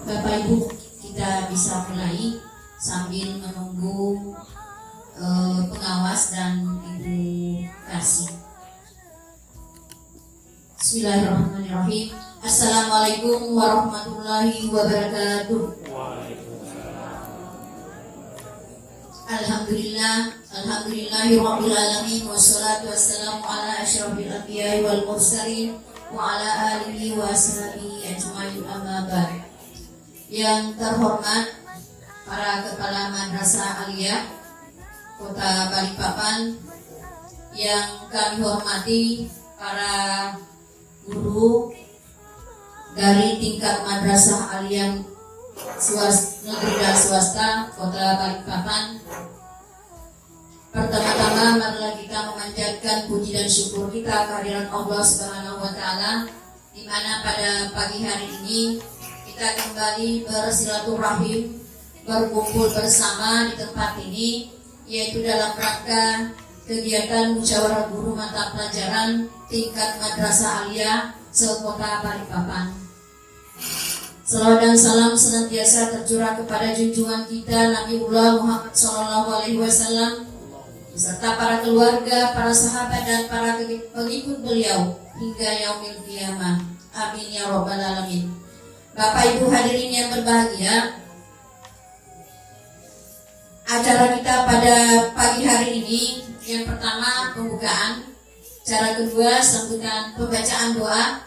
Bapak Ibu, kita bisa mulai sambil menunggu pengawas dan Ibu Kasih. Bismillahirrahmanirrahim. Assalamualaikum warahmatullahi wabarakatuh. Alhamdulillahirabbil alamin wassalatu wassalamu ala asyrofil anbiya'i wal mursalin wa ala alihi wa sahbihi ajmain, amma ba'd. Yang terhormat para kepala Madrasah Aliyah Kota Balikpapan, yang kami hormati para guru dari tingkat Madrasah Aliyah negeri dan swasta Kota Balikpapan. Pertama-tama marilah kita memanjatkan puji dan syukur kita kehadiran Allah Subhanahu wa taala, di mana pada pagi hari ini kita kembali bersilaturahim, berkumpul bersama di tempat ini, yaitu dalam rangka kegiatan musyawarah guru mata pelajaran tingkat Madrasah Aliyah se-Kota Balikpapan. Salawat dan salam senantiasa tercurah kepada junjungan kita Nabiullah Muhammad SAW beserta para keluarga, para sahabat dan para pengikut beliau hingga yaumil qiyamah. Amin ya rabbal alamin. Bapak Ibu hadirin yang berbahagia, acara kita pada pagi hari ini yang pertama pembukaan, cara kedua sambutan pembacaan doa,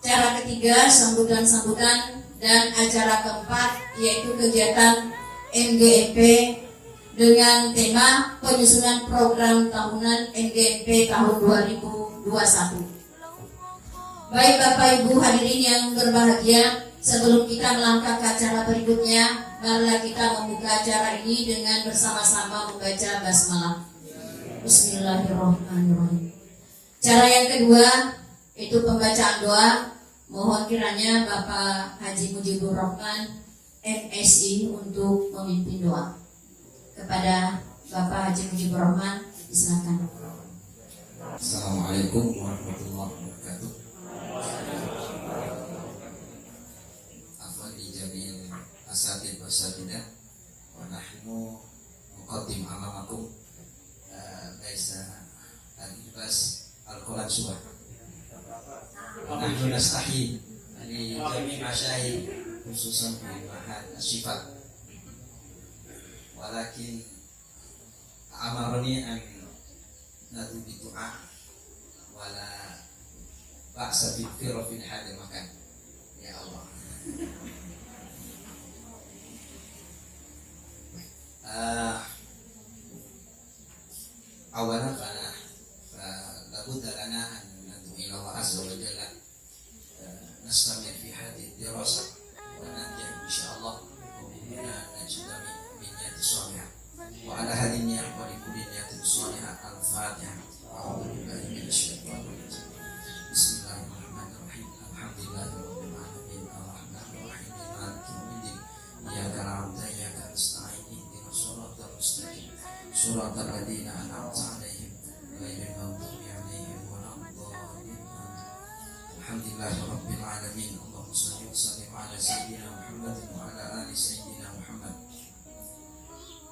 cara ketiga sambutan-sambutan, dan acara keempat yaitu kegiatan NGMP dengan tema penyusunan program tahunan NGMP tahun 2021. Baik Bapak Ibu hadirin yang berbahagia, sebelum kita melangkah ke acara berikutnya, marilah kita membuka acara ini dengan bersama-sama membaca basmalah. Bismillahirrahmanirrahim. Cara yang kedua itu pembacaan doa. Mohon kiranya Bapak Haji Mujibur Rahman MSI untuk memimpin doa. Kepada Bapak Haji Mujibur Rahman, silakan. Assalamualaikum warahmatullahi wabarakatuh. Afwan jamil asatid wasatidah wa nahnu muqaddim amamakum laisa al-ibas al-Quran surah. Wa nahnu nastahi li jami' masyayikh khususan fi mahad as-sifat. Walakin amarni an nadu bi du'a wala ba'sa bi firafin hadil makan. Ya Allah. Awalan kana labudda lana an nadu ila Allah azza wa jalla nastamir fi hadhihi dirasa wa nanjah insyaallah wa bina najda salihah wa ala hadhihi wa li kulli niyatin salihah. Al-Fatihah. A'udzu billahi minasy syaithanir rajim. Bismillahirrahmanirrahim. Alhamdulillahirabbil alamin arrahmanir rahim maliki yaumiddin. Iyyaka na'budu wa iyyaka nasta'in ihdinas siratal mustaqim siratal ladzina an'amta 'alaihim ghairil maghdubi 'alaihim waladdallin. Alhamdulillahirabbil alamin. Allahumma shalli wa sallim 'ala sayyidina Muhammadin wa 'ala ali sayyidina Muhammad.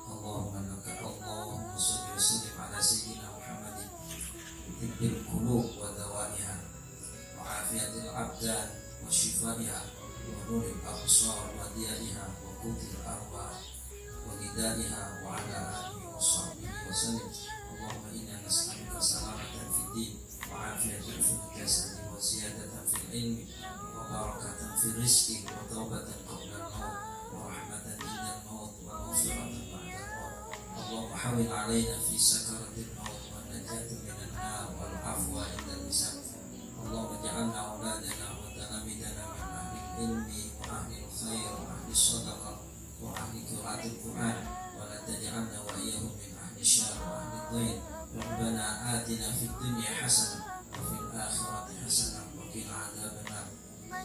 Allahumma shalli wa sallim ala sayyidina Muhammadin tibbil qulub wa dawaiha wa afiyatil abdan wa shifaiha wa nuril absar wa diyaiha wa qutil arwah wa hidayaiha wa ala alihi wa وصحبه وسلم. اللهم إنا نسألك سلامة في الدين وعافية في الجسد وزيادة في العلم وبركة في الرزق وتوبة قبل الموت ورحمة عند الموت ومغفرة بعد الموت. اللهم حول علينا في سكرة الموت والنجاة من النار والعفو عند الحساب. اللهم اجعلنا أولادنا وتلاميذنا من أهل العلم وأهل الخير وأهل الصدقة وأهل قراءة القرآن، ولا تجعلنا وإياهم من أهل الشر وأهل الضيق. ربنا آتنا في الدنيا حسنة وفي الآخرة حسنة وقنا عذاب النار.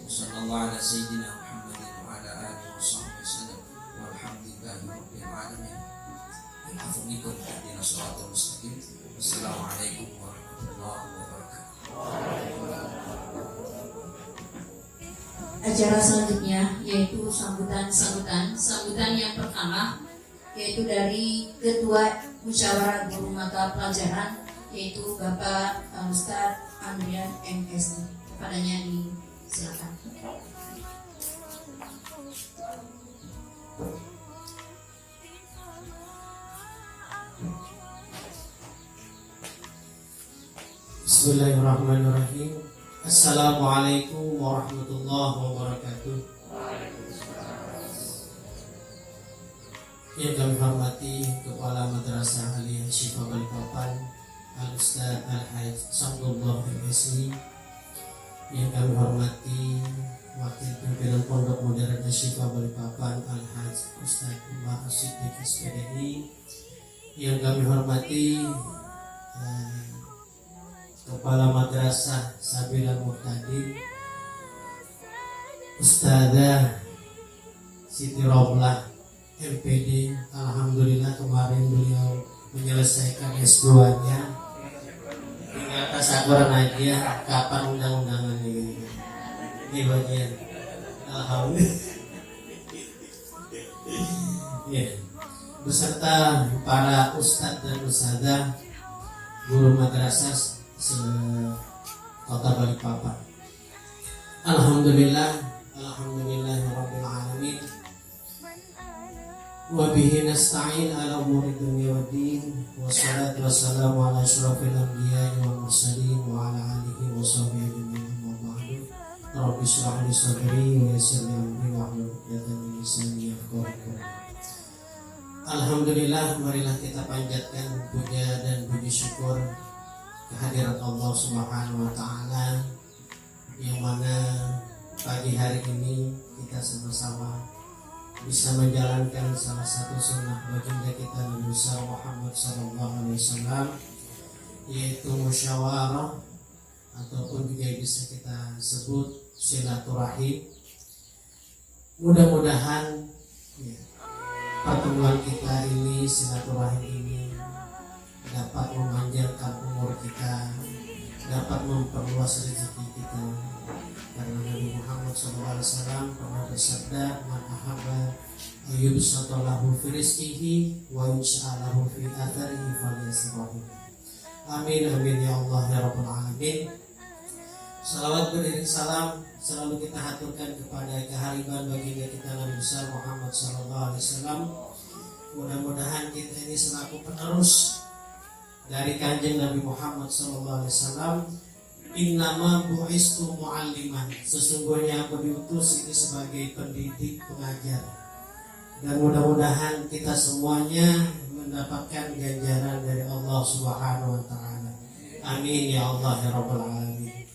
وصلى الله على سيدنا محمد وعلى آله وصحبه وسلم والحمد لله رب العالمين. العفو منكم اهدنا الصراط المستقيم. والسلام عليكم ورحمة الله وبركاته. Acara selanjutnya yaitu sambutan yang pertama yaitu dari Ketua Musyawarah Guru Mata Pelajaran yaitu Bapak Ustadz Andrian MSI. Kepadanya disilakan. Bismillahirrahmanirrahim. Assalamualaikum warahmatullahi wabarakatuh. Yang kami hormati Kepala Madrasah Aliyah Syifa Balikpapan Al-Ustadz Al-Hajj Samdullah MSI. Yang kami hormati Wakil Pimpinan Pondok Modern Syifa Balikpapan Al-Hajj Ustadz Umar As-Siddiq SPDI. Yang kami hormati Kepala Madrasah Sabila Muhtadin Ustadzah Siti Romlah MPD. Alhamdulillah kemarin beliau menyelesaikan S2-nya. Tinggal tasakuran aja kapan undang-undangan ini bagian. Alhamdulillah. Ya. Beserta para ustadz dan ustadzah guru madrasah Kota Balikpapan. Alhamdulillahirabbil alamin. Wa bihi nasta'in ala umuri dunya waddin. Wassalatu wassalamu ala asyrafil anbiya'i wal mursalin wa ala alihi wa sahbihi ajma'in. Amma ba'du. Rabbi shrah li sadri wa yassir li amri wahlul 'uqdatam min lisani yafqahu qawli. Alhamdulillah, marilah kita panjatkan puja dan puji syukur kehadirat Allah Subhanahu wa Ta'ala, yang mana pagi hari ini kita sama-sama bisa menjalankan salah satu sunnah baginda kita Nabi Muhammad SAW, yaitu musyawarah ataupun juga bisa kita sebut silaturahim. Mudah-mudahan pertemuan kita ini, silaturahim ini dapat memanjangkan umur kita, dapat memperluas rezeki kita. Karena Nabi Muhammad SAW pernah bersabda, "Man ahabba ayyubsatalahu fi rizqihi wa yunsha'alahu fi atharihi falyasrahu." Amin amin ya Allah ya Rabbal alamin. Salawat beriring salam selalu kita haturkan kepada kehariban baginda kita Nabi besar Muhammad SAW. Mudah-mudahan kita ini selaku penerus dari kanjeng Nabi Muhammad SAW. Innama bu'istu mu'alliman, sesungguhnya aku diutus ini sebagai pendidik, pengajar. Dan mudah-mudahan kita semuanya mendapatkan ganjaran dari Allah Subhanahu wa Ta'ala. Amin ya Allah ya Rabbal alamin.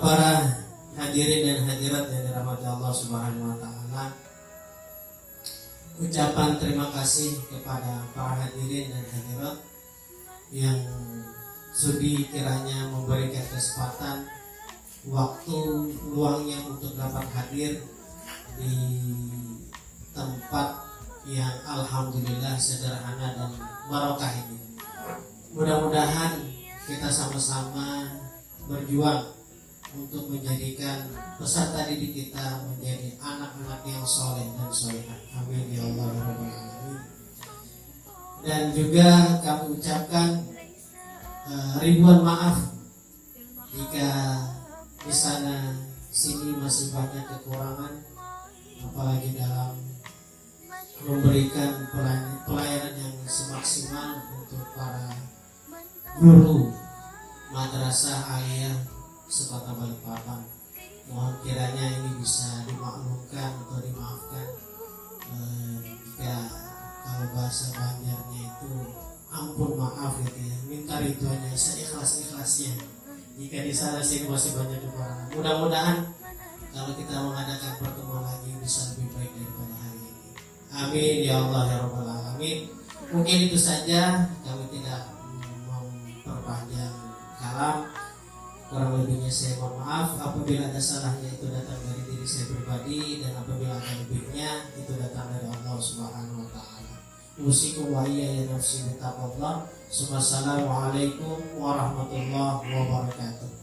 Para hadirin dan hadirat yang dirahmati Allah Subhanahu wa Ta'ala, ucapan terima kasih kepada para hadirin dan hadirat yang sudi kiranya memberikan kesempatan waktu luangnya untuk dapat hadir di tempat yang alhamdulillah sederhana dan barokah ini. Mudah-mudahan kita sama-sama berjuang untuk menjadikan peserta didik kita menjadi anak-anak yang soleh dan solehah. Amin ya Allah ya Rabbal alamin. Dan juga kami ucapkan ribuan maaf jika di sana sini masih banyak kekurangan, apalagi dalam memberikan pelayanan yang semaksimal untuk para guru madrasah aliyah sekota Balikpapan. Mohon kiranya ini bisa dimaklumkan atau dimaafkan jika kalau bahasa Banjarnya itu ampun maaf gitu ya, minta ridhonya seikhlas-ikhlasnya. Jika di sana sini masih banyak kekurangan, mudah-mudahan kalau kita mengadakan pertemuan lagi bisa lebih baik daripada hari ini. Amin ya Allah ya Rabbal Alamin. Mungkin itu saja, kami tidak memperpanjang kalam. Kurang lebihnya saya mohon maaf. Apabila ada salahnya itu datang dari diri saya pribadi, dan apabila ada lebihnya itu datang dari Allah Subhanahu wa taala. Usikum wa iyaya nafsi bitaqwallah. Wassalamualaikum warahmatullahi wabarakatuh.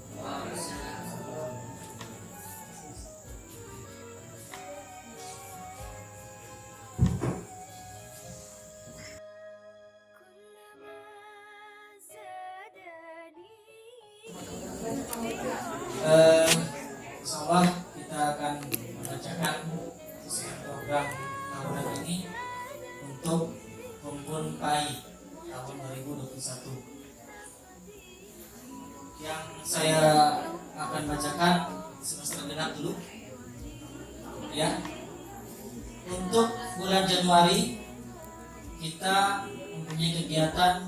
Insyaallah kita akan membacakan program tahunan ini untuk Rumpun Pai tahun 2021. Yang saya akan bacakan semester genap dulu. Ya. Untuk bulan Januari kita mempunyai kegiatan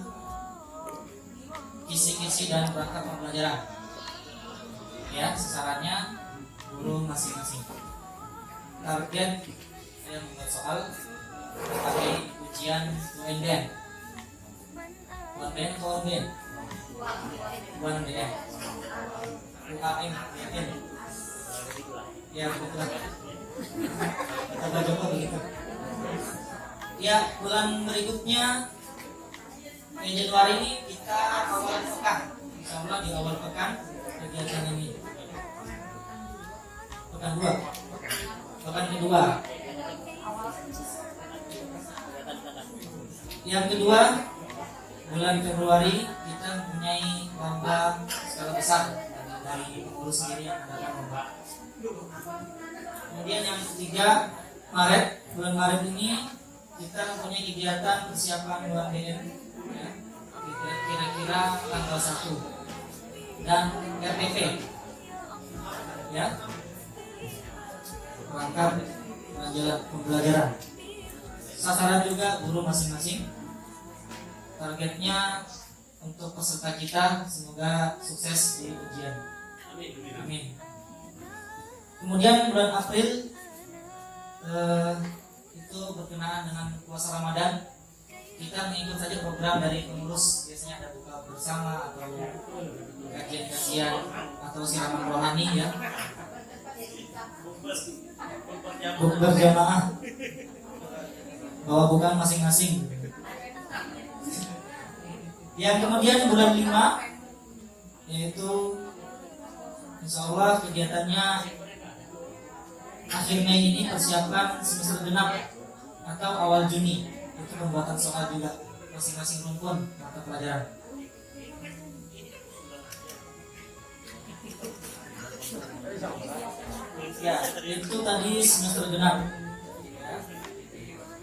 kisi-kisi dan perangkat pembelajaran. Ya, sasarannya guru masing-masing. Target saya membuat soal pakai ujian UNBN. UNBN atau UNBN? UNBN. UAM, UNBN. Ya, betul. Coba begitu. Ya, bulan berikutnya Januari ini kita awal pekan. Insyaallah di awal pekan kegiatan ini. Pekan kedua. Yang kedua, bulan Februari kita mempunyai lomba skala besar dari pengurus sendiri yang mengadakan lomba. Kemudian yang ketiga, bulan Maret ini kita mempunyai kegiatan persiapan UMDN, ya, kira-kira tanggal 1 dan RPP, ya, perangkat pembelajaran. Sasaran juga guru masing-masing. Targetnya untuk peserta kita semoga sukses di ujian. Amin. Kemudian bulan April itu berkenaan dengan puasa Ramadan. Kita mengikut saja program dari pengurus, biasanya ada buka bersama atau kajian-kajian atau siraman rohani, ya. Bukber jamaah. Bawa bukan masing-masing. Yang kemudian bulan 5 yaitu insyaallah kegiatannya akhir Mei ini persiapan semester genap atau awal Juni, itu pembuatan soal juga masing-masing rumpun mata pelajaran. Ya, itu tadi semester genap.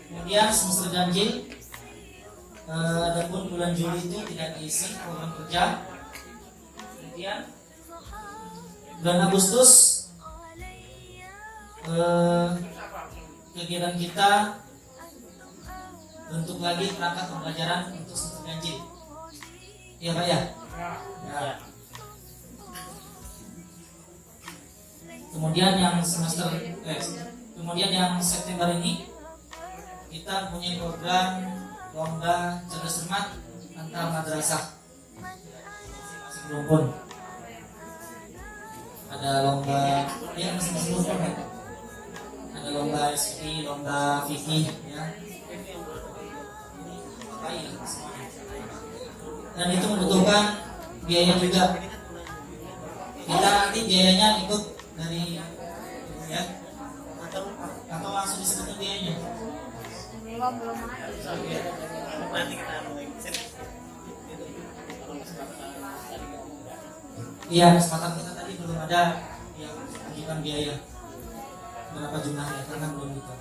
Kemudian semester ganjil, adapun bulan Juli itu tidak diisi program kerja. Kemudian bulan Agustus kegiatan kita bentuk lagi perangkat pembelajaran untuk semester ganjil. Iya Pak ya? Ya. Kemudian yang kemudian yang September ini kita punya program lomba cerdas cermat antar madrasah masing-masing rumpun. Ada lomba ya masing-masing rumpun ya. Ada lomba SP, lomba fikih, ya. Dan itu membutuhkan biaya juga. Kita nanti biayanya ikut dari ya atau langsung disebutkan biayanya. Iya, kesempatan kita tadi belum ada yang mengajukan biaya berapa jumlahnya karena belum kita.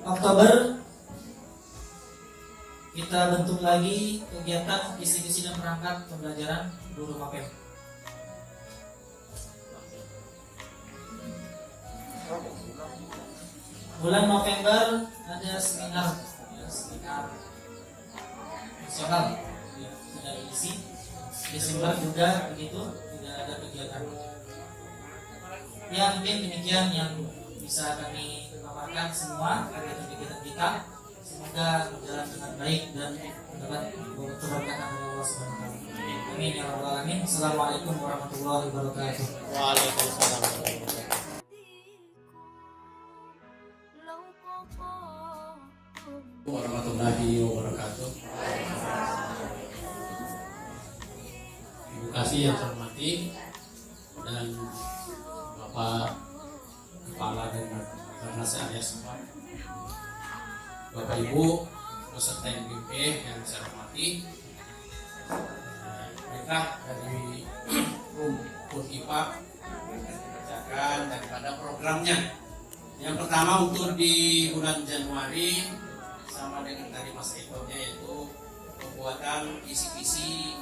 Oktober kita bentuk lagi kegiatan kisi-kisi dan perangkat pembelajaran guru Mapem. Bulan November ada seminar nasional yang sudah diisi. Desember juga begitu, tidak ada kegiatan. Ya mungkin demikian yang bisa kami paparkan semua kegiatan kita. Semoga berjalan dengan baik dan mendapat keberkahan dari Allah Subhanahu wa taala. Amin ya rabbal alamin. Assalamualaikum warahmatullahi wabarakatuh. Waalaikumsalam. Warahmatullahi wabarakatuh. Terima kasih yang saya hormati dan Bapak Kepala dan Basarnas area semua, Bapak Ibu peserta MGP yang saya hormati, mereka dari IPA kerjakan daripada programnya. Yang pertama untuk di bulan Januari sama dengan tadi Mas Eko-nya, yaitu pembuatan kisi-kisi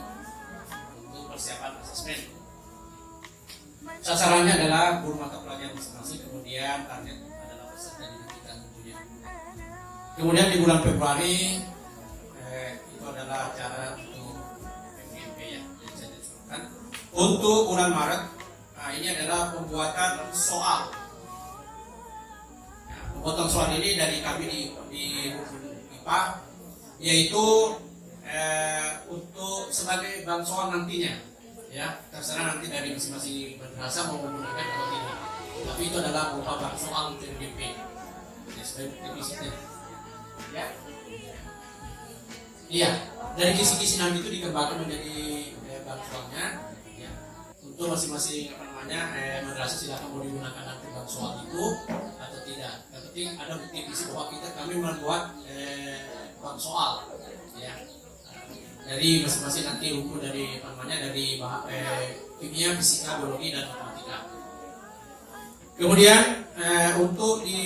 untuk persiapan asesmen. Sasarannya adalah guru mata pelajaran masing-masing, kemudian target adalah peserta didik kita tentunya. Kemudian di bulan Februari itu adalah acara untuk MGP yang saya disebutkan. Untuk bulan Maret, nah ini adalah pembuatan soal. Pembuatan soal ini dari kami di IPA, yaitu untuk sebagai bank soal nantinya, ya terserah nanti dari masing-masing madrasah mau menggunakan atau tidak. Tapi itu adalah berupa bank soal untuk MGP, ya sebagai depositnya. Ya, iya dari kisi-kisi nanti itu dikembangkan menjadi bank soalnya. Ya, untuk masing-masing madrasah silakan mau digunakan nanti bank soal itu atau tidak. Yang penting ada bukti visi bahwa kami membuat bank soal, ya dari masing-masing nanti ukur dari dari kimia, fisika, biologi dan matematika. Kemudian untuk di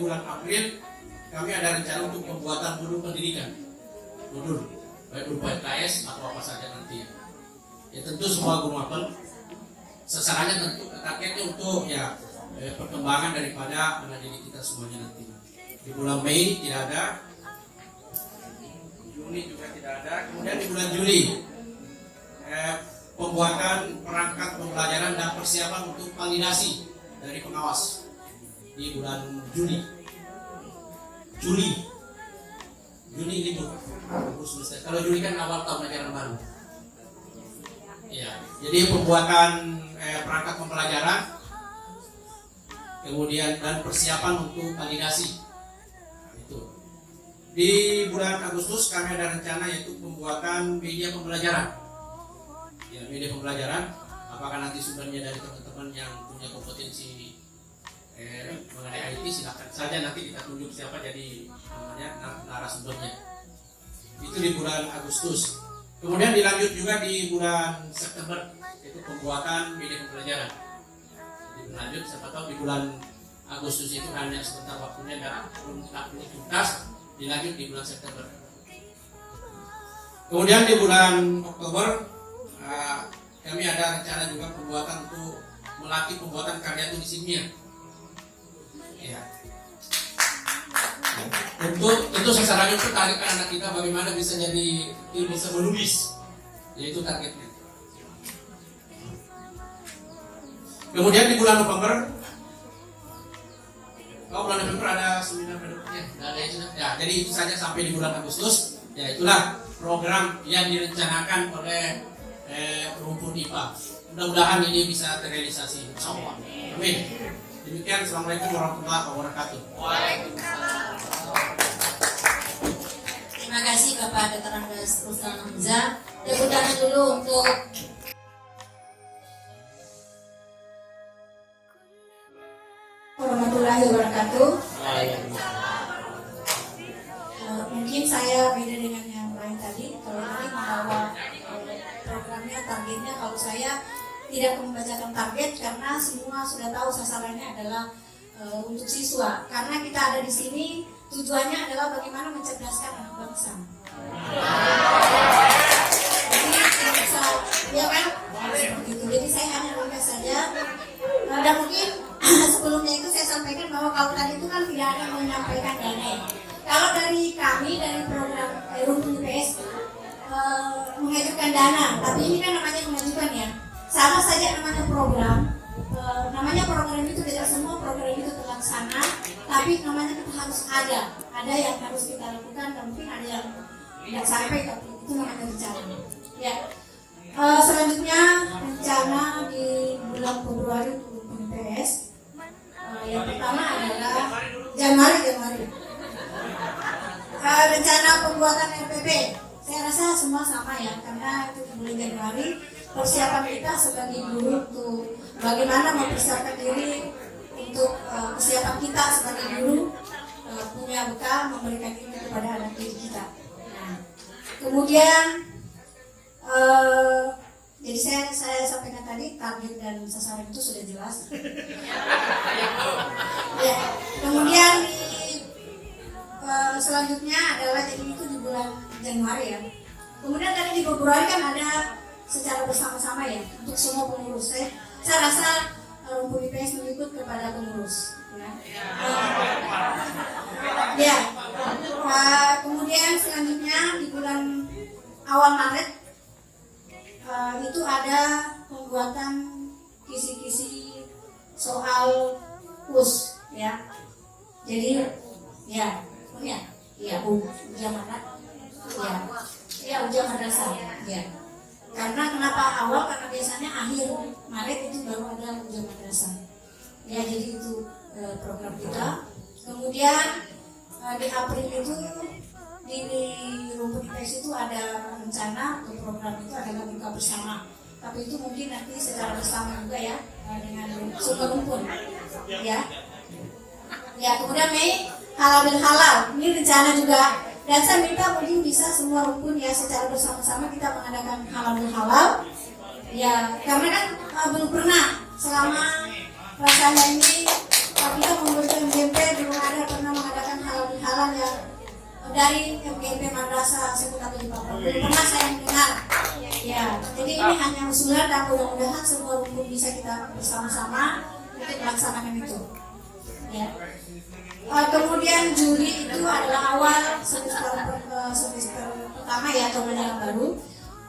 bulan April kami ada rencana untuk pembuatan modul pendidikan, baik berupa LKS atau apa saja nanti. Ya tentu semua guru mapel sasarannya tentu targetnya untuk ya perkembangan daripada anak didik kita semuanya nanti. Di bulan Mei tidak ada, Juni juga tidak ada. Kemudian di bulan Juli pembuatan perangkat pembelajaran dan persiapan untuk validasi dari pengawas di bulan Juli ini tuh kalau Juli kan awal tahun ajaran baru. Ya, jadi pembuatan perangkat pembelajaran, kemudian dan persiapan untuk validasi. Nah, itu. Di bulan Agustus kami ada rencana yaitu pembuatan media pembelajaran. Ya, media pembelajaran. Apakah nanti sumbernya dari teman-teman yang punya kompetensi mengenai IT, silakan saja nanti kita tunjuk siapa jadi narasumbernya. Itu di bulan Agustus. Kemudian dilanjut juga di bulan September, itu pembuatan media pembelajaran. Dilanjut, siapa tahu di bulan Agustus itu hanya sebentar waktunya dan belum tuntas, dilanjut di bulan September. Kemudian di bulan Oktober kami ada rencana juga pembuatan untuk melatih pembuatan karya tulis ilmiah. Ya. Tentu sasarannya itu targetkan anak kita bagaimana bisa bisa menulis, yaitu targetnya. Kemudian di bulan November, bulan November ada seminar berikutnya, ya, jadi itu saja sampai di bulan Agustus. Ya itulah program yang direncanakan oleh rumpun IPA. Mudah-mudahan ini bisa terrealisasi, insyaallah. Amin. Demikian, assalamualaikum warahmatullahi wabarakatuh. Terima kasih kepada Dr. Andes Ruslan Hamzah. Tepuk tangan dulu untuk warahmatullahi wabarakatuh. Mungkin saya beda dengan yang lain tadi. Kalau tadi membawa programnya, targetnya, kalau saya tidak membacakan target karena semua sudah tahu sasarannya adalah untuk siswa. Karena kita ada di sini tujuannya adalah bagaimana mencerdaskan anak bangsa. Ya kan? Gitu. Jadi saya hanya ringkas saja. Dan mungkin sebelumnya itu saya sampaikan bahwa kalau tadi itu kan tidak ada menyampaikan dana. Kalau dari kami dari program Rumpun IPS mengajukan dana, tapi ini kan namanya mengajukan ya. Sama saja namanya program. Namanya program itu tidak semua program itu terlaksana, tapi namanya kita harus ada yang harus kita lakukan, dan mungkin ada yang tidak sampai, tapi itu namanya rencana. Ya. Selanjutnya rencana di bulan Februari untuk IPS yang pertama adalah Januari. Rencana pembuatan RPP. Saya rasa semua sama ya, karena itu di bulan Januari. Persiapan kita sebagai guru untuk bagaimana mempersiapkan diri untuk kesiapan kita sebagai guru punya bekal memberikan ini kepada anak didik kita. Nah, kemudian jadi saya sampaikan tadi target dan sasaran itu sudah jelas. Ya, kemudian selanjutnya adalah jadi itu di bulan Januari ya. Kemudian tadi di Februari kan ada secara bersama-sama ya untuk semua pengurus. Saya rasa Rumpun IPS mengikut kepada pengurus. Ya. Kemudian selanjutnya di bulan awal Maret itu ada pembuatan kisi-kisi soal US ya. Jadi ujian madrasah ya. Karena kenapa awal? Karena biasanya akhir Maret itu baru ada ujian madrasah. Ya, jadi itu program kita. Kemudian di April itu di Rumpun IPS itu ada rencana untuk program itu adalah buka bersama. Tapi itu mungkin nanti secara bersama juga ya dengan super rumpun. Ya. Ya, kemudian Mei halal bil halal. Ini rencana juga. Dan saya minta mungkin bisa semua rumpun ya secara bersama-sama kita mengadakan halal bil halal. Ya, karena kan belum pernah selama rasanya ini kita memberikan MGMP belum ada pernah mengadakan halal bil halal ya dari MGMP Madrasah Sekolah di Papua. Belum pernah saya mendengar. Ya, jadi ini hanya usulan dan mudah-mudahan semua rumpun bisa kita bersama-sama untuk melaksanakan itu. Ya. Kemudian Juli itu adalah awal semester pertama ya atau menjelang baru.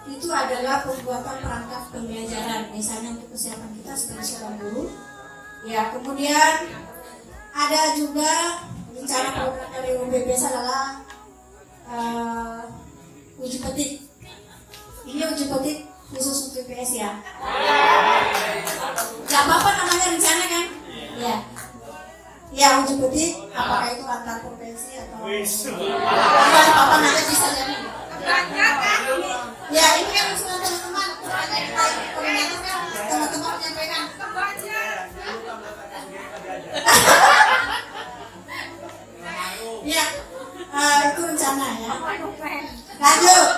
Itu adalah pembuatan perangkat pembelajaran misalnya untuk kesiapan kita sebagai seorang guru. Ya, kemudian ada juga rencana program dari UPBS adalah uji petik. Ini uji petik khusus untuk IPS ya. Gak apa-apa namanya rencana kan? Ya. Ya, uji petik, apakah itu antar provinsi atau apa nanti bisa jadi. Ya, ini kan usulan teman-teman. Teman-teman menyampaikan. Ya, itu rencana ya. Lanjut.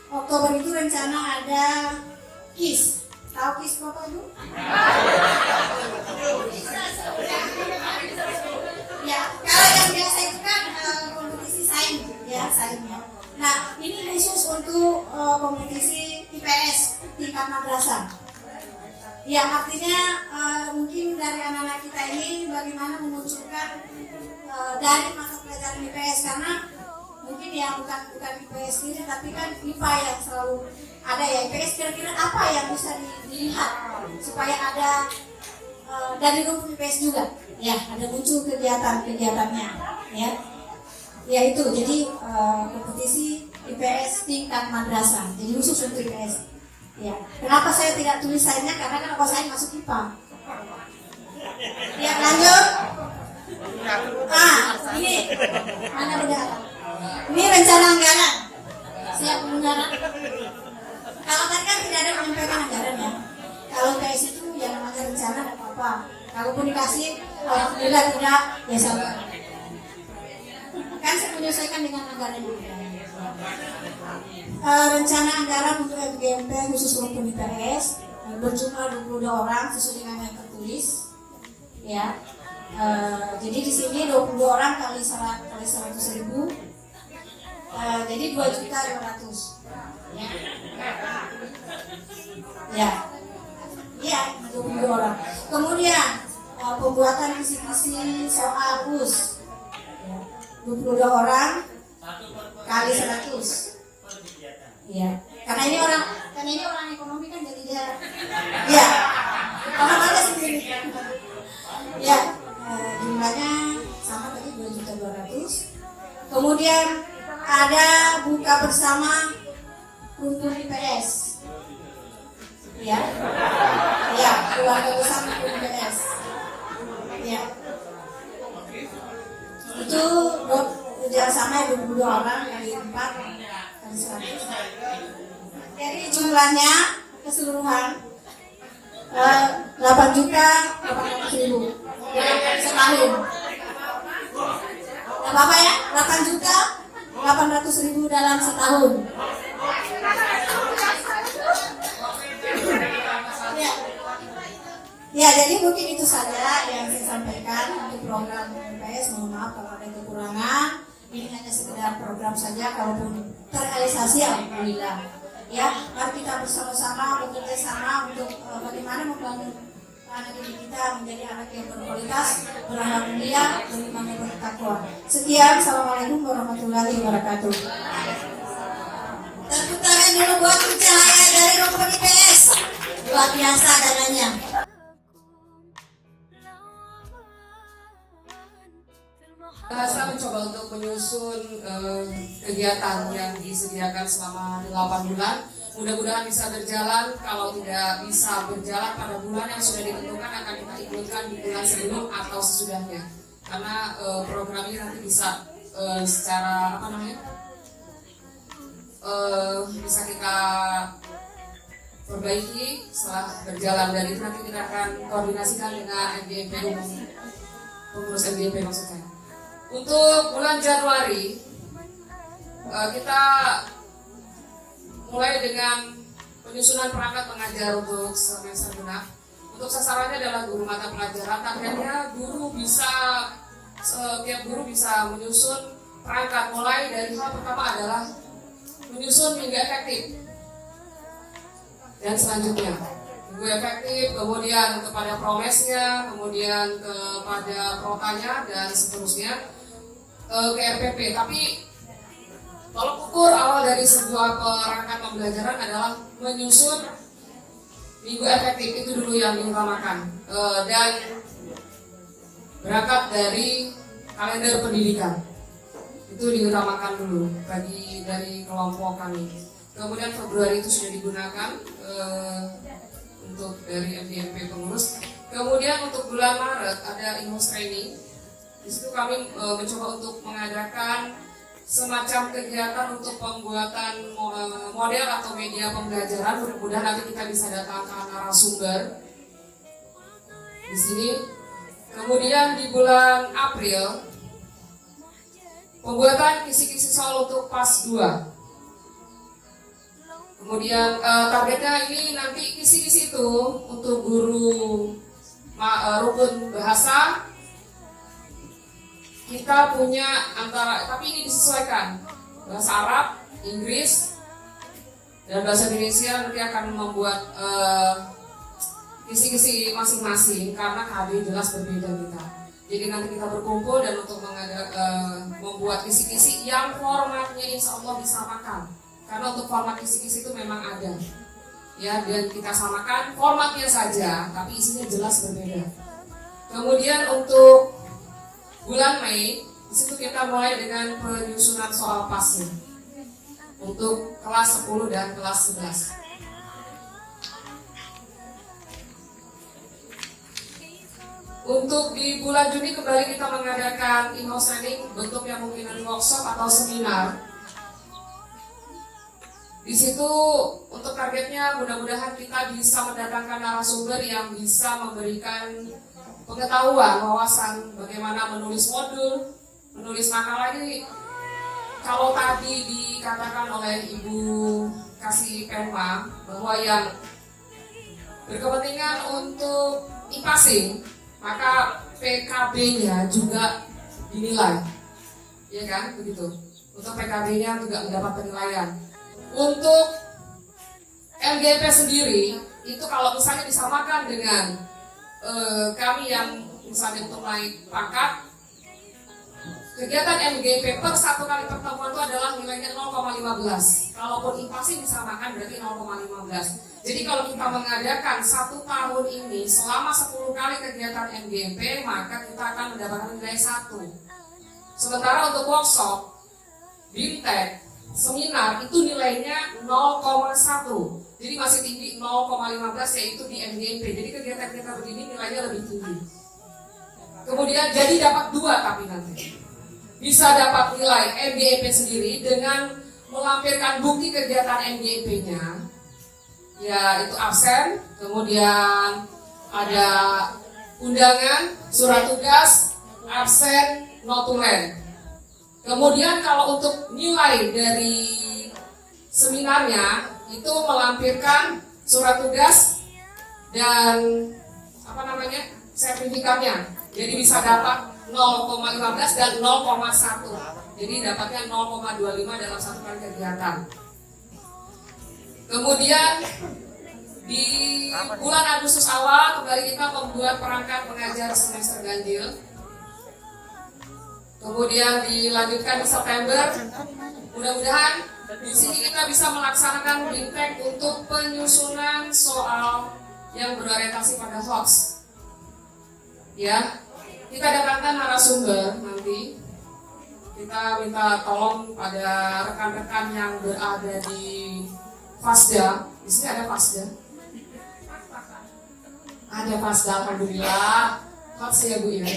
Oktober itu rencana ada KIS. Tahu KIS Bapak Ibu? Ya, kalau yang biasa itu kan kompetisi sains ya. Nah, ini khusus untuk kompetisi IPS tingkat madrasah. Ya, artinya mungkin dari anak-anak kita ini bagaimana memunculkan dari mata pelajaran IPS, karena mungkin ya bukan IPS sendiri tapi kan IPA yang selalu ada ya. IPS kira-kira apa yang bisa dilihat supaya ada dari Rumpun IPS juga ya, ada muncul kegiatannya ya. Ya itu jadi kompetisi IPS tingkat madrasah, jadi khusus untuk IPS ya. Kenapa saya tidak tulis sainnya? Karena kan kalau saya masuk IPA ya. Lanjut. Ini mana beda? Ini rencana anggaran. Siap anggaran. Kalau tadi kan tidak ada menyampaikan anggaran ya. Kalau IPS itu ya namanya rencana tidak apa-apa. Kalaupun dikasih, alhamdulillah tidak, ya sabar. Kan saya menyesuaikan dengan anggaran juga. Rencana anggaran untuk MGMP khusus Rumpun IPS berjumlah 22 orang sesuai dengan yang tertulis. Ya. Jadi di sini 22 orang kali 100.000, jadi 2.500.000. Ya, iya 22 orang. Kemudian pembuatan kisi-kisi soal US, 22 orang kali 100. Ya, karena ini orang ekonomi kan, jadi dia, ya, paham aja sendiri. Ya, jumlahnya sama tadi 2.200.000. Kemudian ada buka bersama rukun IPS. Ya, ya, keluarga besar rukun IPS. Ya, itu sama 22 orang kali 4 kali 100. Jadi jumlahnya keseluruhan 8.800.000 setahun. Gak apa-apa ya, 8.800.000 dalam setahun. Ya, jadi mungkin itu saja yang saya sampaikan untuk program MPS. Mohon maaf kalau ada kekurangan. Ini hanya sekedar program saja, kalaupun terrealisasi alhamdulillah. Ya, mari kita bersama-sama bekerja sama untuk bagaimana membangun anak didik kita menjadi anak yang berkualitas, berakhlak mulia, beriman dan bertakwa. Sekian, assalamualaikum warahmatullahi wabarakatuh. Tepuk tangan dulu buat Cahaya dari Rukun IPS. Luar biasa dananya. Saya mencoba untuk menyusun kegiatan yang disediakan selama 8 bulan. Mudah-mudahan bisa berjalan. Kalau tidak bisa berjalan pada bulan yang sudah ditentukan, akan kita ikutkan di bulan sebelum atau sesudahnya. Karena program ini nanti bisa secara bisa kita perbaiki setelah berjalan, dan itu nanti kita akan koordinasikan dengan MDMP, pengurus MDMP maksudnya. Untuk bulan Januari kita mulai dengan penyusunan perangkat pengajar untuk semester genap. Untuk sasarannya adalah guru mata pelajaran. Targetnya setiap guru bisa menyusun perangkat, mulai dari hal pertama adalah menyusun minggu efektif, dan selanjutnya minggu efektif, kemudian kepada promesnya, kemudian kepada protanya, dan seterusnya ke RPP. Tapi tolok ukur awal dari sebuah perangkat pembelajaran adalah menyusun minggu efektif, itu dulu yang diutamakan, dan berangkat dari kalender pendidikan, itu diutamakan dulu dari kelompok kami. Kemudian Februari itu sudah digunakan untuk dari MDMP pengurus. Kemudian untuk bulan Maret ada in-house training. Di situ kami mencoba untuk mengadakan semacam kegiatan untuk pembuatan model atau media pembelajaran. Mudah-mudahan nanti kita bisa datangkan narasumber di sini. Kemudian di bulan April pembuatan kisi-kisi soal untuk PAS 2. Kemudian targetnya ini nanti kisi-kisi itu untuk guru rukun bahasa. Kita punya tapi ini disesuaikan bahasa Arab, Inggris, dan bahasa Indonesia. Nanti akan membuat kisi-kisi masing-masing karena KD jelas berbeda kita. Jadi nanti kita berkumpul dan untuk membuat kisi-kisi yang formatnya insya Allah disamakan. Karena untuk format kisi-kisi itu memang ada, ya, dan kita samakan formatnya saja, tapi isinya jelas berbeda. Kemudian untuk bulan Mei, di situ kita mulai dengan penyusunan soal pasnya untuk kelas 10 dan kelas 11. Untuk di bulan Juni kembali kita mengadakan in-house training, bentuknya mungkin nanti workshop atau seminar. Di situ untuk targetnya mudah-mudahan kita bisa mendatangkan narasumber yang bisa memberikan pengetahuan, wawasan bagaimana menulis modul, menulis makalah. Ini kalau tadi dikatakan oleh Ibu Kasih Penma bahwa yang berkepentingan untuk e-passing, maka PKB-nya juga dinilai, ya kan, begitu. Untuk PKB-nya juga mendapat penilaian. Untuk LGP sendiri itu kalau misalnya disamakan dengan kami yang misalnya untuk naik pangkat, kegiatan LGP per satu kali pertemuan itu adalah nilainya 0,15. Kalaupun inflasi disamakan berarti 0,15. Jadi kalau kita mengadakan 1 tahun ini selama 10 kali kegiatan MGMP, maka kita akan mendapatkan nilai 1. Sementara untuk workshop, BIMTEK, seminar itu nilainya 0,1. Jadi masih tinggi 0,15 yaitu di MGMP. Jadi kegiatan kita begini nilainya lebih tinggi. Kemudian jadi dapat 2 tapi nanti. Bisa dapat nilai MGMP sendiri dengan melampirkan bukti kegiatan MGMP-nya. Ya, itu absen, kemudian ada undangan, surat tugas, absen, notulen. Kemudian kalau untuk nilai dari seminarnya itu melampirkan surat tugas dan sertifikatnya. Jadi bisa dapat 0,15 dan 0,1. Jadi dapatnya 0,25 dalam 1 kali kegiatan. Kemudian di bulan Agustus awal kembali kita membuat perangkat mengajar semester ganjil. Kemudian dilanjutkan di September. Mudah-mudahan di sini kita bisa melaksanakan BIMTEK untuk penyusunan soal yang berorientasi pada hoax. Ya, kita datangkan narasumber nanti. Kita minta tolong pada rekan-rekan yang berada di Fasda. Di sini ada Fasda. Ada Fasda, alhamdulillah. Hoax ya Bu ya.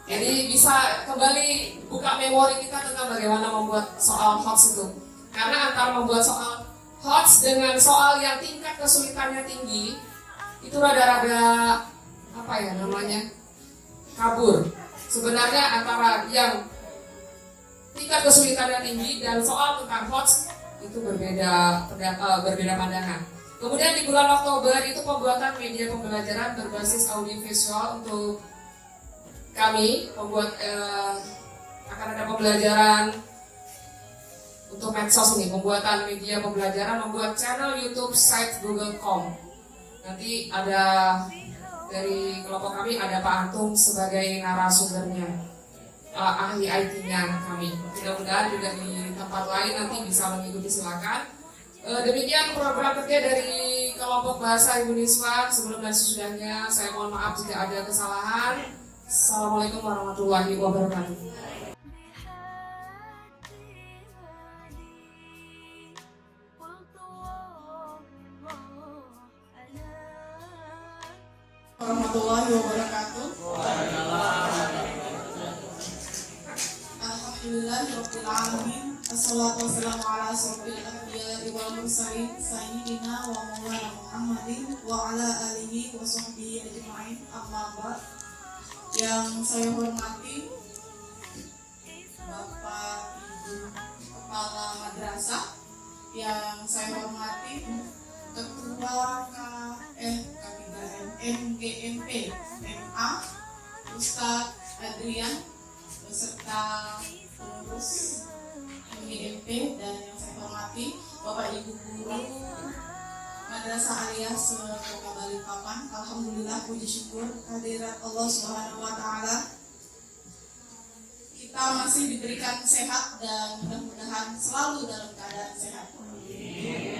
Jadi bisa kembali buka memori kita tentang bagaimana membuat soal hoax itu. Karena antara membuat soal hoax dengan soal yang tingkat kesulitannya tinggi itu rada-rada kabur. Sebenarnya antara yang tingkat kesulitannya tinggi dan soal tentang hoax itu berbeda pandangan. Kemudian di bulan Oktober itu pembuatan media pembelajaran berbasis audiovisual untuk kami akan ada pembelajaran untuk medsos ini, pembuatan media pembelajaran, membuat channel YouTube, site Google.com. Nanti ada dari kelompok kami ada Pak Antung sebagai narasumbernya, ahli IT-nya kami. Mudah-mudahan juga di tempat lain nanti bisa mengikuti, silakan. Demikian program kerja dari kelompok bahasa Indonesia sebelum dan sesudahnya. Saya mohon maaf jika ada kesalahan. Assalamualaikum warahmatullahi wabarakatuh. Warahmatullahi wabarakatuh. Alhamdulillahirabbil alamin. Assalatu wassalamu ala asyrofil anbiya'i wal mursalin sayyidina wa maulana Muhammadin wa ala alihi wa sahbihi ajma'in. Amma ba'd. Yang saya hormati Bapak Ibu Kepala Madrasah, yang saya hormati Ketua MGMP MA Ustadz Adrian beserta pengurus MGMP, dan yang saya hormati Bapak Ibu guru Madrasah Aliyah Kota Balikpapan. Alhamdulillah, puji syukur kehadirat Allah Subhanahu wa taala. Kita masih diberikan sehat dan mudah-mudahan selalu dalam keadaan sehat.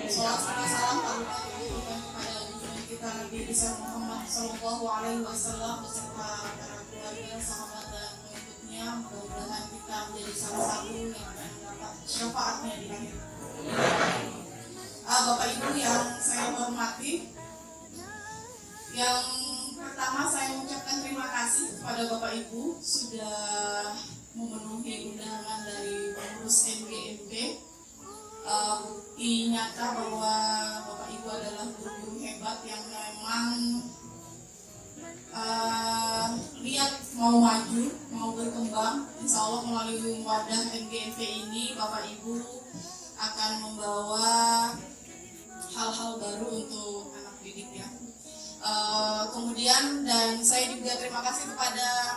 Salam salam kepada junjungan kita Nabi besar Muhammad sallallahu alaihi wasallam beserta para keluarga, sahabat dan pengikutnya. Mudah-mudahan kita menjadi salah satu yang akan mendapat syafaatnya di akhir. Bapak Ibu yang saya hormati, yang pertama saya mengucapkan terima kasih kepada Bapak Ibu sudah memenuhi undangan dari pengurus MGMP. Bukti nyata bahwa Bapak Ibu adalah guru-guru hebat yang memang lihat mau maju, mau berkembang. Insya Allah melalui wadah MGMP ini Bapak Ibu akan membawa hal-hal baru untuk anak didiknya. Kemudian dan saya juga terima kasih kepada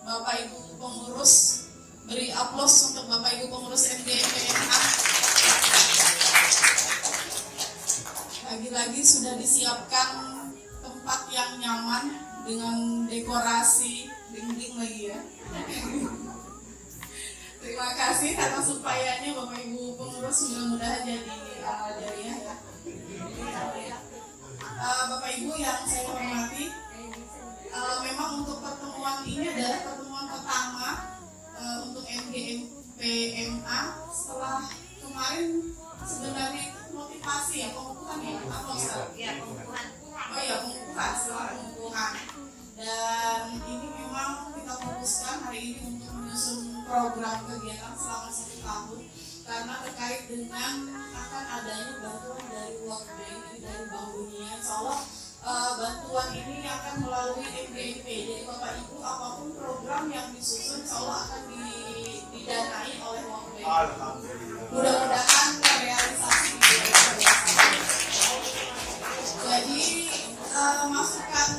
Bapak Ibu pengurus, beri aplaus untuk Bapak Ibu pengurus MGMPMA. Lagi-lagi sudah disiapkan tempat yang nyaman dengan dekorasi dinding lagi ya. Terima kasih atas upayanya Bapak Ibu pengurus, mudah-mudahan jadi jariah ya. Bapak Ibu yang saya hormati, memang untuk pertemuan ini adalah pertemuan pertama untuk MGMPMA setelah kemarin sebenarnya itu motivasi ya, pengukuhan ya, atau pengukuhan. Oh iya, pengukuhan, setelah pengukuhan. Dan ini memang kita fokuskan hari ini untuk menyusun program kegiatan selama 1 tahun karena terkait dengan akan adanya bantuan dari World Bank, dari Bank Dunia. Insya Allah bantuan ini akan melalui MGMP. Jadi Bapak Ibu apapun program yang disusun insya Allah akan didanai oleh World Bank. Mudah-mudahan realisasi. Jadi masukan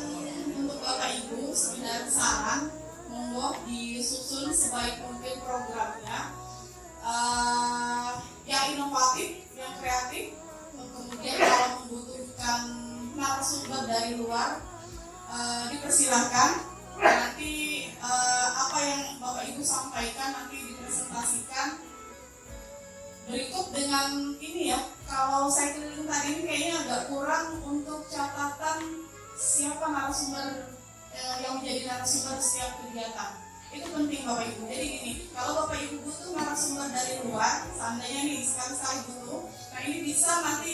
untuk Bapak Ibu sekedar saran, monggo disusun sebaik mungkin programnya. Yang inovatif, yang kreatif, kemudian kalau membutuhkan narasumber dari luar dipersilahkan. Nanti apa yang Bapak Ibu sampaikan nanti dipresentasikan. Berikut dengan ini ya, kalau saya keliling tadi ini kayaknya agak kurang untuk catatan siapa narasumber yang menjadi narasumber setiap kegiatan. Itu penting Bapak Ibu. Jadi gini, kalau Bapak Ibu butuh narasumber dari luar, seandainya nih sekali-sekali butuh, nah ini bisa nanti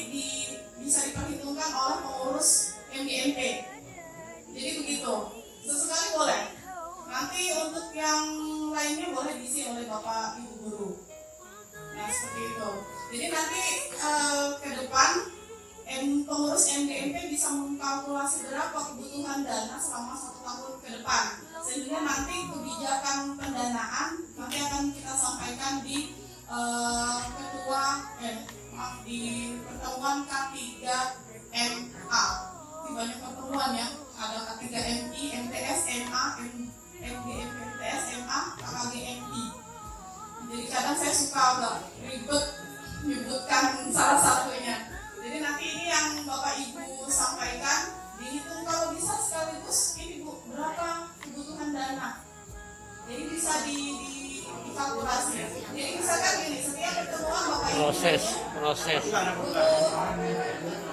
bisa diperhitungkan oleh pengurus MGMP. Jadi begitu, sesekali boleh. Nanti untuk yang lainnya boleh diisi oleh Bapak Ibu guru. Nah seperti itu. Jadi nanti ke depan pengurus MGMP bisa mengkalkulasi berapa kebutuhan dana selama 1 tahun ke depan. Sehingga nanti kebijakan pendanaan nanti akan kita sampaikan di di pertemuan K3MA. Di banyak pertemuan ya, ada K3MI, MTS, MA, MGMP, MTS, MA, KKGMI. Jadi kadang saya suka agak ribet menyebutkan salah satunya. Jadi nanti ini yang Bapak Ibu sampaikan dihitung kalau bisa sekaligus ini Bu, berapa kebutuhan dana. Jadi bisa dikalkulasi. Jadi misalkan gini, setiap pertemuan Bapak Ibu proses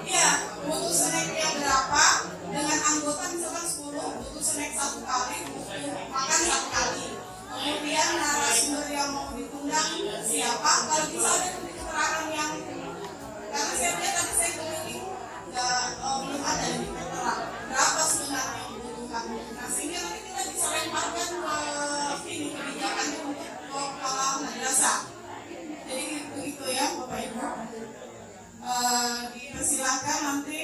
iya, butuh snacknya berapa dengan anggota misalkan 10, butuh snack 1 kali, butuh makan 1 kali. Kemudian narasumber yang mau diundang siapa, kalau bisa ada keterangan yang karena saya lihat tadi saya keliling belum ada yang diterang berapa sebenarnya yang dibutuhkan. Nah sehingga nanti kita bisa lemparkan ke ini kebijakannya untuk kepala madrasah. Jadi begitu ya Bapak Ibu. Dipersilakan nanti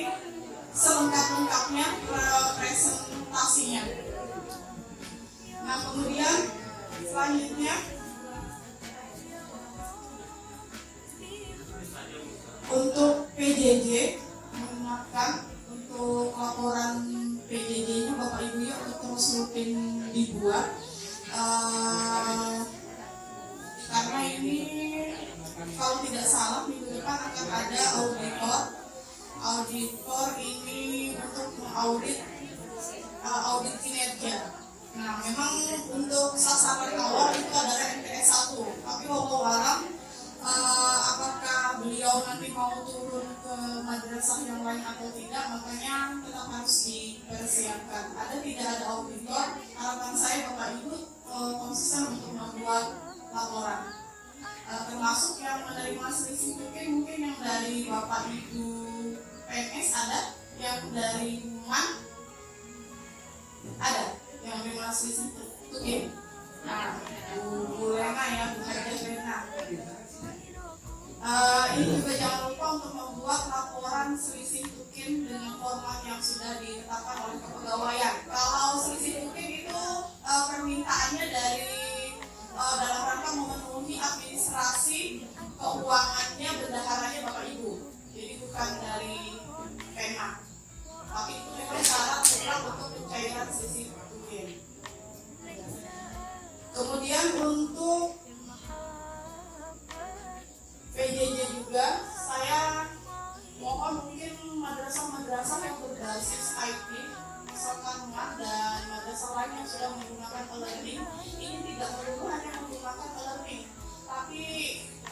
selengkap-lengkapnya presentasinya. Nah kemudian selanjutnya untuk PJJ mengingatkan untuk laporan PJJ-nya Bapak Ibu ya untuk terus rutin dibuat karena ini kalau tidak salah minggu depan akan ada auditor ini untuk mengaudit audit kinerja. Nah memang untuk sasaran awal itu adalah MTS 1 tapi wallahualam apakah beliau nanti mau turun ke madrasah yang lain atau tidak, makanya tetap harus dipersiapkan. Ada tidak ada auditor, harapan saya Bapak Ibu konsisten untuk membuat laporan. Termasuk yang menerima selisih mungkin yang dari Bapak Ibu PNS ada, yang dari MAN ada, yang menerima selisih mungkin. Nah, Bu Lena ya, Bu Haja Lena. Ini juga jangan lupa untuk membuat laporan selisih tukin dengan format yang sudah ditetapkan oleh kepegawaian. Kalau selisih tukin itu permintaannya dari dalam rangka memenuhi administrasi keuangannya bendaharanya Bapak Ibu. Jadi bukan dari PMA. Tapi itu memang menggunakan e-learning, ini tidak melulu hanya menggunakan e-learning, tapi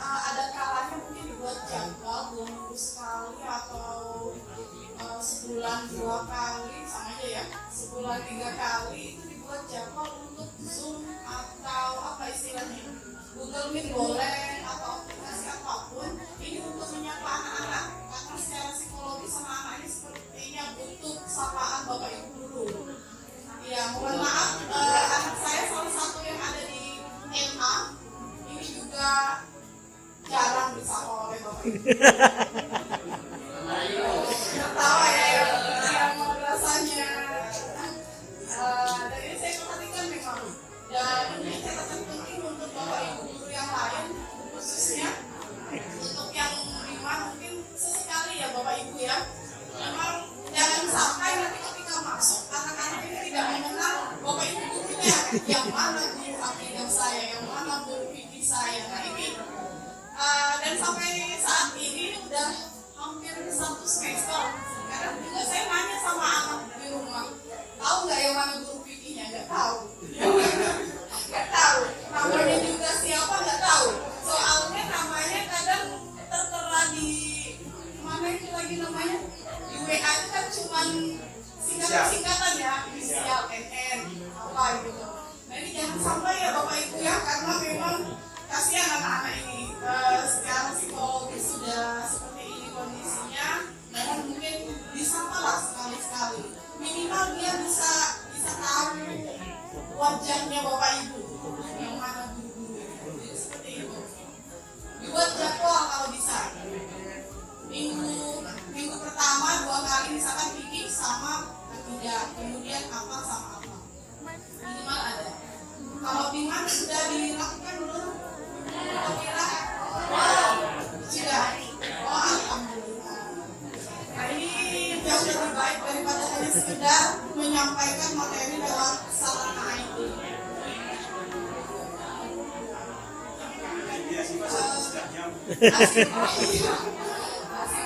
ada kalanya mungkin dibuat jadwal 2 minggu sekali atau sebulan 2 kali, sama aja ya, sebulan 3 kali itu dibuat jadwal untuk Zoom atau apa istilahnya, Google Meet boleh atau aplikasi apapun, ini untuk menyapa anak-anak karena secara psikologi sama anak ini sepertinya butuh sapaan Bapak Ibu dulu. Ya, mohon maaf, anak saya salah satu yang ada di MA ini juga jarang disapa oleh Bapak Ibu. Tertawa ya yang rasanya. Dan ini saya perhatikan memang. Dan ini catatan penting untuk Bapak Ibu guru yang lain, khususnya untuk yang lima mungkin sesekali ya Bapak Ibu ya. Memang jangan sampai nanti ketika masuk anak-anak ini tidak mengenal Bapak Ibu gurunya, yang mana guru akidah saya, yang mana guru fikih saya. Nah ini dan sampai saat ini udah hampir 1 semester. Kadang juga saya nanya sama anak di rumah, tahu nggak yang mana guru fikihnya? Nggak tahu. Nggak tahu. Namanya juga siapa nggak tahu. Soalnya namanya kadang tertera di mana itu lagi namanya? Di WA itu kan cuman singkatan ya, inisial NN apa gitu. Nah ini jangan sampai ya Bapak Ibu ya, karena memang kasihan anak-anak ini secara psikologis sudah seperti ini kondisinya. Memang mungkin disampalah sekali-sekali. Minimal dia bisa tahu wajahnya Bapak Ibu yang mana guru-guru. Jadi seperti itu. Dibuat jadwal kalau bisa. Minggu pertama 2 kali misalkan fikih sama akidah, kemudian apa sama apa. Minimal ada. Kalau bimbingan sudah dilakukan belum? Kira-kira sudah. Oh alhamdulillah. Nah ini jauh lebih baik daripada hanya sekedar menyampaikan materi lewat sarana IT. Asik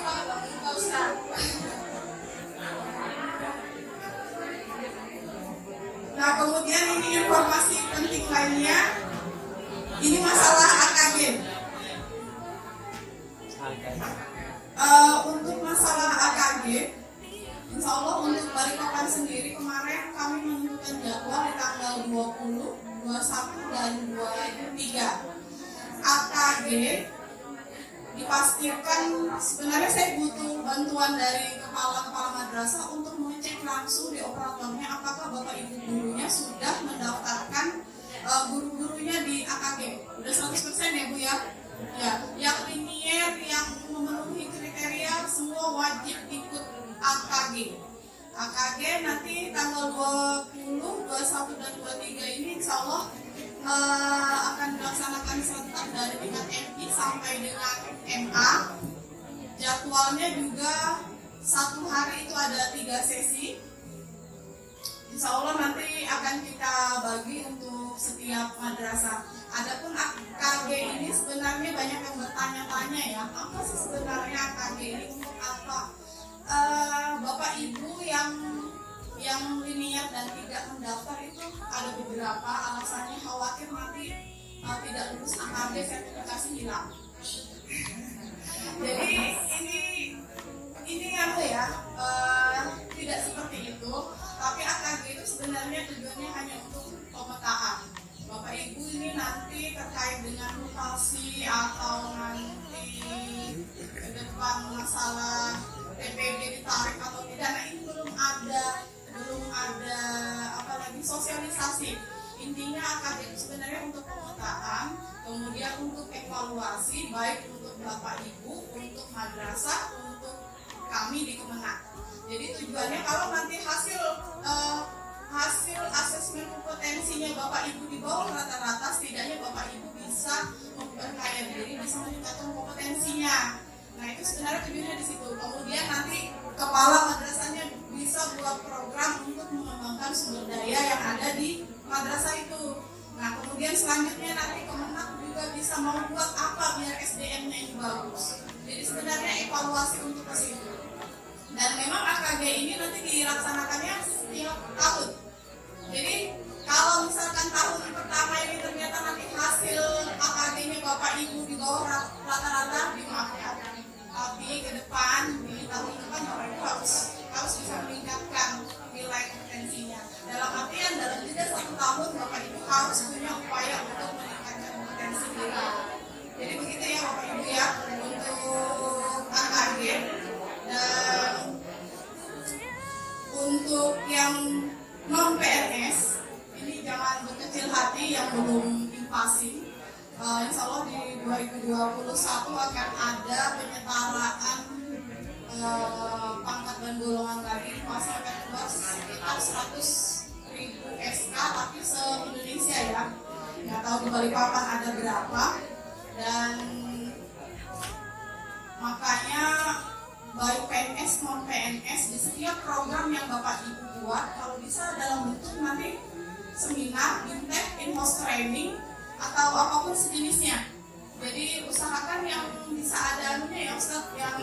banget Pak Ustaz. Nah kemudian ini informasi penting lainnya, ini masalah AKG. Untuk masalah AKG, insya Allah untuk Balikpapan sendiri kemarin kami menentukan jadwal di tanggal 20, 21 dan 23. AKG dipastikan, sebenarnya saya butuh bantuan dari kepala-kepala madrasah untuk mengecek langsung di operatornya apakah Bapak Ibu gurunya sudah mendaftarkan guru-gurunya di AKG. Udah 100% ya Bu ya? Ya, yang linier, yang memenuhi kriteria semua wajib ikut AKG. AKG nanti tanggal 20, 21 dan 23 ini insya Allah akan dilaksanakan serentak dari tingkat MI sampai dengan MA. Jadwalnya juga 1 hari itu ada 3 sesi. Insya Allah nanti akan kita bagi untuk setiap madrasah. Adapun AKG ini sebenarnya banyak yang bertanya-tanya ya, apa sih sebenarnya AKG ini, untuk apa? Bapak Ibu yang linier dan tidak mendaftar itu ada beberapa alasannya, khawatir nanti tidak lulus AKG, sertifikasi hilang. Jadi ini apa ya, tidak seperti itu. Tapi AKG itu sebenarnya tujuannya hanya untuk pemetaan. Bapak Ibu ini nanti terkait dengan mutasi atau nanti ke depan masalah TPD ditarik atau tidak, nah ini belum ada apalagi sosialisasi. Intinya AKG itu sebenarnya untuk pemetaan, kemudian untuk evaluasi baik untuk Bapak Ibu, untuk madrasah, untuk kami di Kemenak. Jadi tujuannya kalau nanti hasil asesmen kompetensinya Bapak Ibu di bawah rata-rata, setidaknya Bapak Ibu bisa memperkaya diri, bisa meningkatkan kompetensinya. Nah itu sebenarnya tujuannya di situ. Kemudian nanti kepala madrasahnya bisa buat program untuk mengembangkan sumber daya yang ada di madrasah itu. Nah kemudian selanjutnya nanti Kemenak juga bisa membuat apa biar SDM-nya ini bagus. Jadi sebenarnya evaluasi untuk ke situ. Dan memang AKG ini nanti dilaksanakannya setiap tahun. Jadi Kalau misalkan tahun pertama ini ternyata nanti hasil AKG-nya Bapak Ibu di bawah rata-rata, dimaafkan. Tapi ke depan, di tahun depan Bapak Ibu harus bisa meningkatkan nilai kompetensinya. Dalam artian dalam jeda 1 tahun Bapak Ibu harus punya upaya untuk meningkatkan kompetensi diri. Jadi begitu ya Bapak Ibu ya untuk AKG. Dan untuk yang non PNS ini jangan berkecil hati yang belum passing. Insya Allah di 2021 akan ada penyetaraan pangkat dan golongan lagi, masih akan keluar sekitar 100.000 SK tapi se-Indonesia ya. Nggak tahu di Balikpapan ada berapa. Dan makanya baik PNS non PNS di setiap program yang Bapak Ibu buat kalau bisa dalam bentuk nanti seminar, bimtek, in-house training atau apapun sejenisnya. Jadi usahakan yang bisa ada anunya ya Ustaz, yang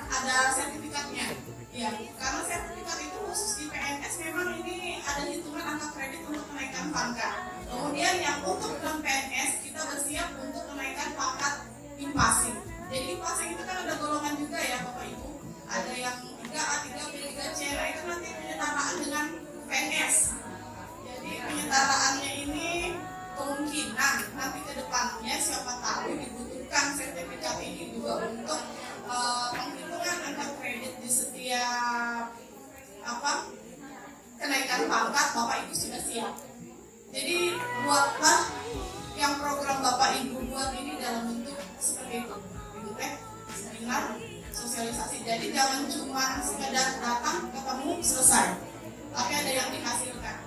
ada sertifikatnya. Ya, karena sertifikat itu khusus di PNS memang ini ada hitungan angka kredit untuk kenaikan pangkat. Kemudian yang untuk non PNS kita bersiap untuk kenaikan pangkat impasing. Jadi impasing itu kan ada golongan juga ya Bapak Ibu. Ada yang 3A, 3B, 3C, nah itu nanti penyetaraan dengan PNS. Jadi penyetaraannya ini kemungkinan nanti ke depannya siapa tahu dibutuhkan sertifikat ini juga untuk penghitungan angka kredit di setiap kenaikan pangkat. Bapak Ibu sudah siap. Jadi buatlah yang program Bapak Ibu buat ini dalam bentuk seperti itu, bimtek, seminar, sosialisasi. Jadi jangan cuma sekedar datang ketemu selesai, tapi ada yang dihasilkan.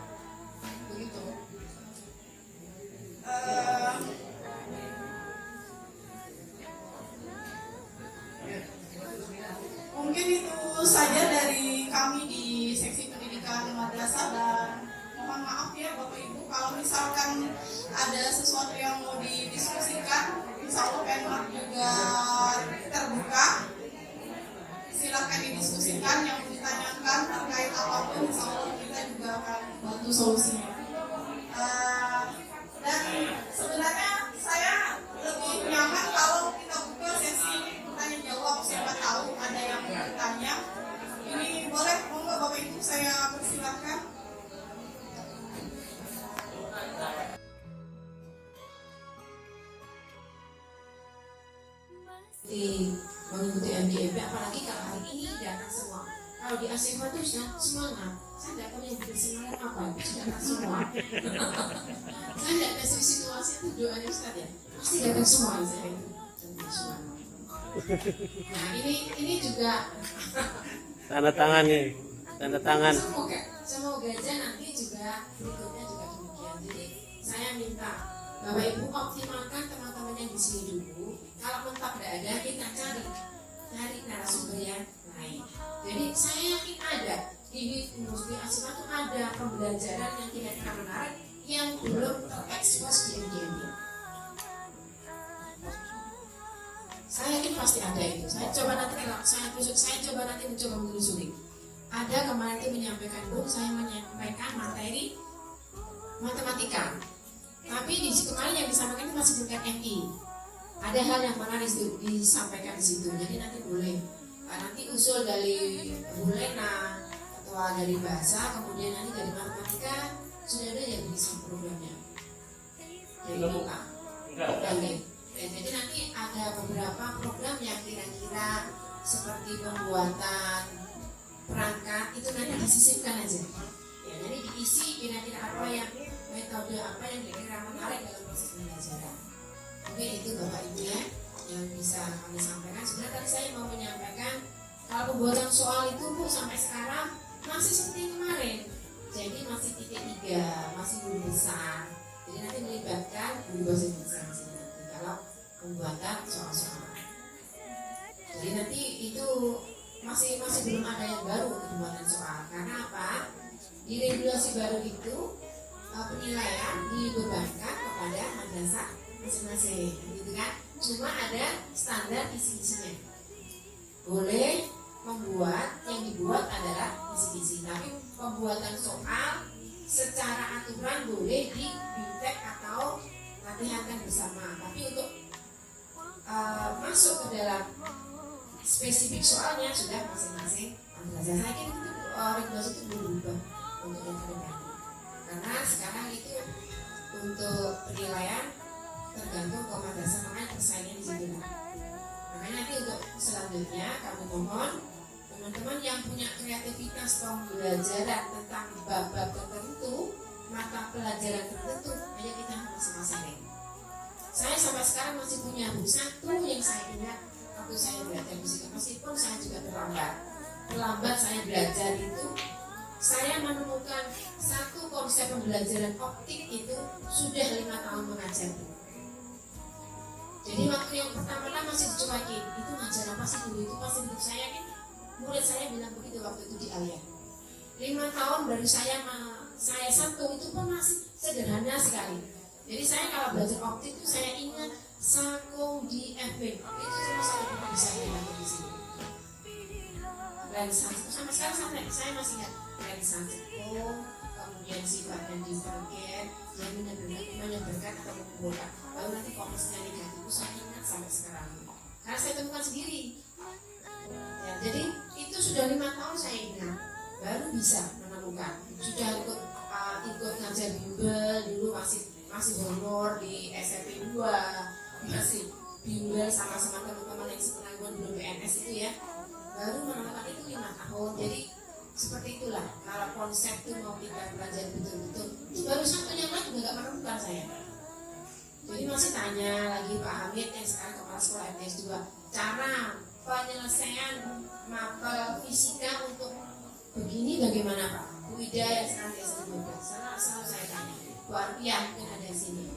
Begitu. Mungkin itu saja dari kami di seksi pendidikan madrasah, dan mohon maaf ya Bapak Ibu kalau misalkan ada sesuatu yang mau didiskusikan, insya Allah Penmat juga terbuka. Silahkan didiskusikan, yang ditanyakan terkait apapun, insya Allah kita juga akan bantu solusinya. Dan sebenarnya saya lebih nyaman kalau kita buka sesi tanya jawab, siapa tahu ada yang bertanya. Ini boleh, monggo Bapak Ibu saya persilakan. Mengikuti MDMP, apalagi kalau hari ini datang semua. Kalau di ASEMA itu sudah semangat. Saya tidak tahu yang bikin semangat apa, sudah datang semua. Saya tidak kasih situasi itu doanya Ustaz ya. Pasti datang semua saya itu. Nah ini juga tanda tangan nih, tanda tangan. Semoga aja nanti juga berikutnya juga demikian. Jadi saya minta Bapak Ibu optimalkan teman-teman yang di sini dulu. Kalau mentok tidak ada, kita cari narasumber yang lain. Jadi saya yakin ada di industri ASEMA itu ada pembelajaran yang kira-kira menarik yang belum terekspos di MDMP. Saya yakin pasti ada itu. Saya coba nanti mencoba menelusuri. Ada kemarin itu menyampaikan saya menyampaikan materi matematika. Tapi di kemarin yang disampaikan itu masih tingkat MI. Ada hal yang menarik disampaikan di situ. Jadi nanti boleh nanti usul dari Bu Lena, ketua dari bahasa, kemudian nanti dari matematika sudah ada yang bisa programnya. Jadi jadi nanti ada beberapa program yang kira-kira seperti pembuatan perangkat itu nanti disisipkan aja. Ya, jadi diisi kira-kira apa yang metode apa yang kira-kira menarik dalam proses pembelajaran. Mungkin itu Bapak Ibu ya yang bisa kami sampaikan. Sebenarnya tadi saya mau menyampaikan kalau pembuatan soal itu Bu sampai sekarang masih seperti kemarin. Jadi masih titik 3, masih guru besar. Jadi nanti melibatkan guru bahasa Indonesia nanti kalau pembuatan soal-soal. Jadi nanti itu masih belum ada yang baru untuk pembuatan soal. Karena apa? Di regulasi baru itu penilaian dibebankan kepada madrasah masing-masing, gitu kan? Cuma ada standar isi-isinya. Boleh membuat, yang dibuat adalah isi-isi, tapi pembuatan soal secara aturan boleh di BIMTEK atau latihankan bersama, tapi untuk masuk ke dalam spesifik soalnya sudah masing-masing belajar. Saya kira itu regulasi itu belum berubah untuk yang kedepan, karena sekarang itu untuk penilaian tergantung ke madrasah, makanya persaingan di situ lah. Makanya nanti untuk selanjutnya kami mohon teman-teman yang punya kreativitas pembelajaran tentang bab-bab tertentu, mata pelajaran tertentu, ayo kita masing-masing. Saya sampai sekarang masih punya buku satu yang saya ingat waktu saya belajar musik, meskipun saya juga terlambat saya belajar itu, saya menemukan satu konsep pembelajaran optik itu sudah 5 tahun mengajar. Jadi waktu yang pertama masih dicuekin, itu ngajar apa sih dulu, itu pasti hidup saya kan. Murid saya bilang begitu waktu itu di Alia. 5 tahun baru saya satu, itu pun masih sederhana sekali. Jadi saya kalau belajar optik itu saya ingat Sakung di FB, itu cuma saya bisa bilang di sini. Lensa sampai sekarang saya masih ingat lensa Sakung, kemudian sifatnya divergen, yang menyebarkan atau mengumpulkan. Lalu nanti fokusnya negatif itu saya ingat sampai sekarang. Karena saya temukan sendiri. Ya, jadi itu sudah 5 tahun saya ingat, baru bisa menemukan. Sudah ikut ngajar bimbel dulu masih honor di SMP 2, masih bimbel sama-sama teman-teman yang sepenanggungan belum PNS itu ya, baru menemukan itu 5 tahun. Jadi seperti itulah kalau konsep itu mau kita pelajari betul-betul, itu baru satu yang lain juga gak menemukan saya. Jadi masih tanya lagi Pak Hamid yang sekarang kepala sekolah MTS 2, cara penyelesaian mapel fisika untuk begini bagaimana Pak? Bu Ida yang sekarang di S12, selalu saya tanya. Bu Arpiah mungkin ada di sini,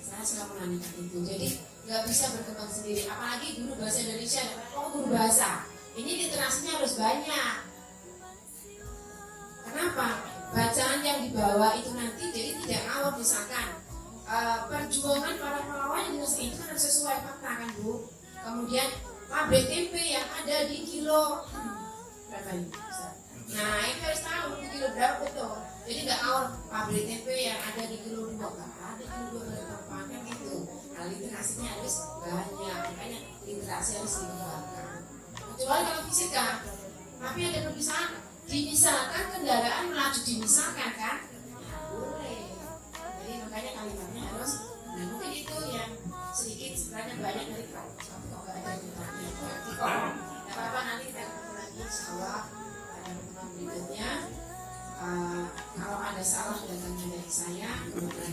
saya selalu menanyakan itu. Jadi nggak bisa berkembang sendiri, apalagi guru bahasa Indonesia. Guru bahasa ini literasinya harus banyak. Kenapa? Bacaan yang dibawa itu nanti jadi tidak ngawur. Misalkan perjuangan para pahlawan Indonesia itu kan sesuai fakta kan Bu. Kemudian pabrik tempe yang ada di kilo berapa ini? Nah ini harus tahu di kilo berapa betul. Jadi nggak ngawur pabrik tempe yang ada di kilo 2, nggak ada kilo 2 berapa kan gitu. Nah literasinya harus banyak, makanya literasi harus dikembangkan. Kecuali kalau fisika, tapi ada perpisahan. Dimisalkan kendaraan melaju dimisalkan kan? Ya boleh. Jadi makanya kalimatnya harus. Nah mungkin itu yang sedikit sebenarnya banyak dari kalau nggak ada yang bertanya. Tidak apa-apa, nanti kita ketemu lagi insyaallah pada pertemuan berikutnya. Kalau ada salah datangnya dari saya, kemudian